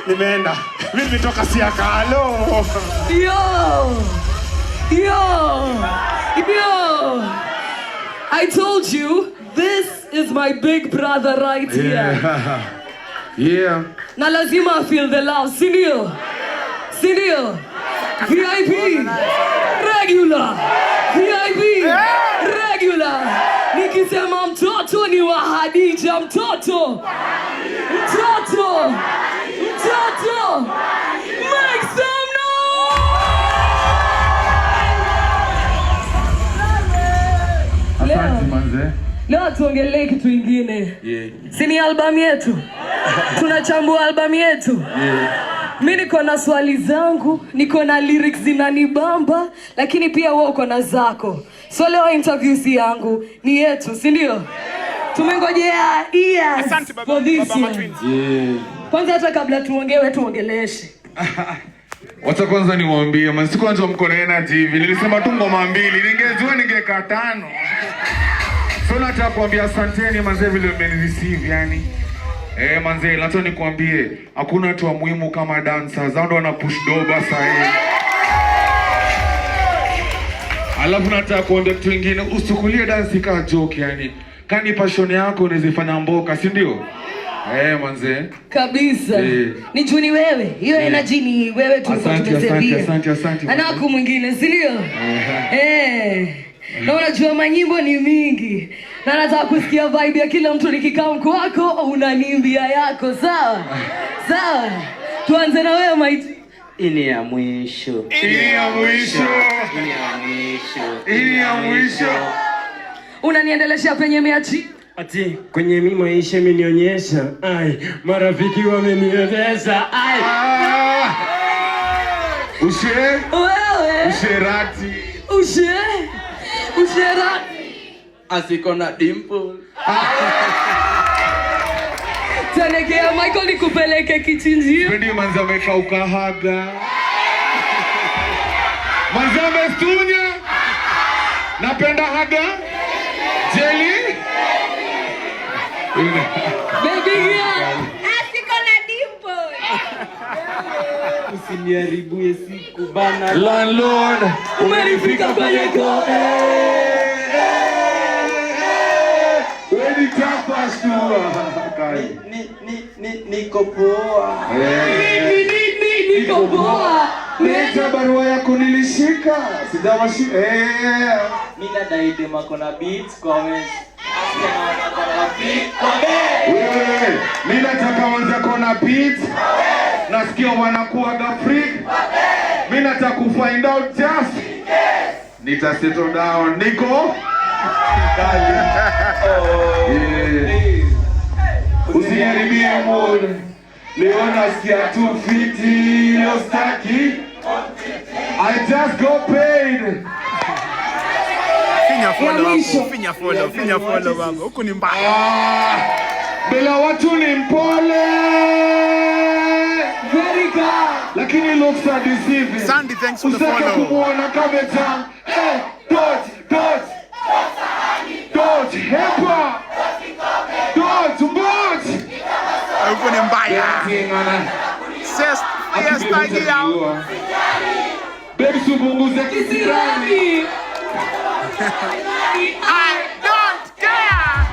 Nimeenda. Mimi nimetoka Siakalo. Yo. I told you, this is my big brother right here. Yeah. Na lazima feel the love, sindio? VIP, regular. VIP, regular. Nikisema mtoto ni wa Hadija, mtoto. Make some noise! Asante manze. Leo tuongelee kitu ingine. Yeah. Sini album yetu. Tunachambua album yetu. Yeah. Mimi niko na swali zangu, niko na lyrics zinanibamba, lakini pia wewe uko na zako. So leo interview si yangu, ni yetu, si ndio? Tumengojea years for this year. Yeah. Kwanza hata kabla tuongeleshe. Wacha kwanza niwaambie, siku kwanza mko na energy hivi. Nilisema tu ngoma mbili, ningejua ningekaa 5. So nataka kuambia asanteni manze vile mmenireceive yani. Manze, nataka nikwambie hakuna watu wa muhimu kama dancers. Hao ndo wana push doba sasa. Alafu nataka kuambia kitu kingine, usichukulie dance kama joke yani. Kani passion yako unazifanya mboka, si ndio? Manze. Kabisa. Ni juni wewe. Hiyo energy ni wewe tu tumesevia. Asante. Anaku mwingine, si ndio? Na unajua manyimbo ni mingi. Na nataka kusikia vibe ya kila mtu nikikaa kwako unaniimbia yako, sawa? Sawa. Tuanze na wewe Maiti. Ini ya mwisho. Unaniendeleshea penye miachi? Ati kwenye mimi maisha imenionyesha, marafiki wamenionyesha, Usherati. Asiko na dimple. Tanegea Michael nikupeleke kichinjio. Pendi manza amekauka haga. Manza amestunya. Napenda haga. Jelly. Baby girl. Asiko na dimple. Usiniharibie siku bana. Landlord. Umenifika kwenye go. Wedi tapa shtua. Niko poa. Niko poa. Leta barua yako nilishika. Sidawashika. Mimi nadai dema kona beats kwa wewe. Wewe, mimi nataka wanza kona beat. Nasikia wanakuaga freak. Mimi nataka kufind out just. Nita settle down. Niko kali. Usiharibie mood. Leo nasikia tu fiti. Leo staki. I just got paid. Finya follow wangu. Huku ni mbaya. Bila watu ni mpole. Very good. Lakini looks are deceiving. Sandy, thanks for the follow. Usaka kumuona kabeta. Dodge. Hepa. Dodge. Huku ni mbaya. Fiesta yao. Baby subunguze kisirani. I don't care.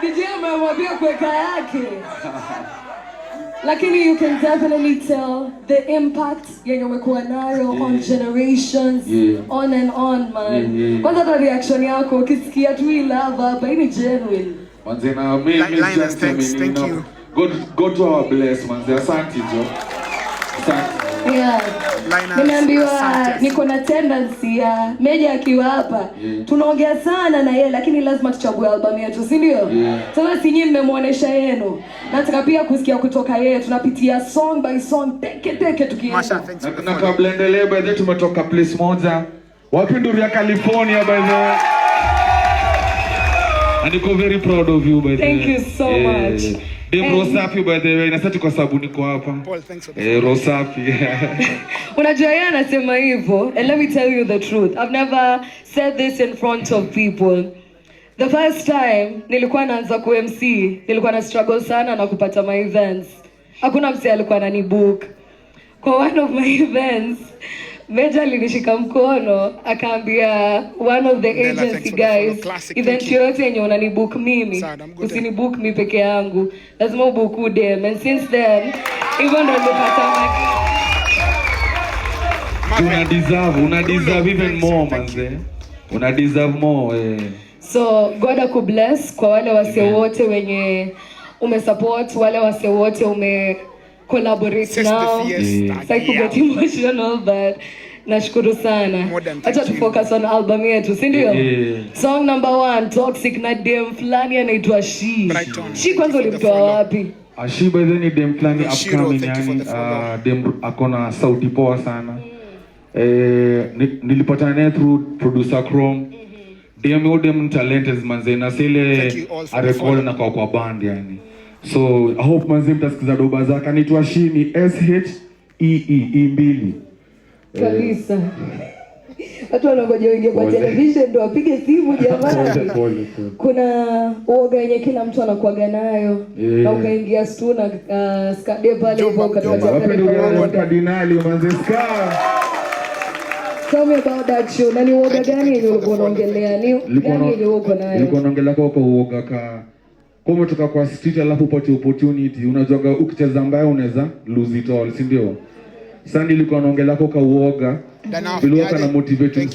DJ amemwambia kuweka yake. Lakini you can definitely tell the impact yenye umekuwa nayo on generations, on and on, man. Kwanza ta reaction yako ukisikia tu hii love hapa, hii ni genuine. Manze na mimi thank you. God to our bless manze. Asante jo. Asante. Yeah. Nimeambiwa niko na tendency ya Meja akiwa hapa. Tunaongea sana na yeye lakini lazima tuchague album yetu, si ndio? Sasa si nyinyi mmemuonesha yenu. Nataka pia kusikia kutoka yeye. Tunapitia song by song teke tukienda. Na kabla endelee by the way tumetoka place moja. Wapi ndio vya California by the way. And I'm very proud of you by the way. Thank you so much. Rosafi by the way, nasati kwa sababu niko hapa. Rosafi. Unajua yeye anasema hivyo, and let me tell you the truth. I've never said this in front of people. The first time nilikuwa naanza ku MC, nilikuwa na struggle sana na kupata my events. Hakuna mtu alikuwa ananibook. Kwa one of my events, Meja alinishika mkono, akaambia one of the agency guys, event yote yenye unanibook mimi, usinibook mimi peke yangu, lazima ubook them. And since then, even though nilipata una deserve even more manze. Una deserve more. So God akubless kwa wale wase wote wenye umesupport, wale wase wote collaborate now. I could get emotional, but nashukuru sana. Acha tu focus on album yetu, si ndio? Song number 1, Toxic na dem fulani anaitwa She. She kwanza ulimtoa wapi? She by the way dem fulani upcoming yani, dem akona sauti poa sana. Nilipata naye through producer Chrome. Dem talented manze na sile a record na kwa band yani. So I hope manze mtasikiza doba zake. Anaitwa She ni SHEE2. Kabisa. Watu wanangoja wengine kwa television ndio wapige simu jamani. Kuna uoga yenye kila mtu anakuaga nayo. Na ukaingia stu na skade pale hivyo katika Cardinali manze ska. Tell me about that show. Nani uoga gani yenye ulikuwa unaongelea? Ni gani ile uko nayo? Nilikuwa naongelea kwa uoga kama tuka kwa street alafu upate opportunity. Unajua ukicheza mbaya unaweza lose it all, si ndio? Sasa nilikuwa naongelea kwa uoga. Bila na motivate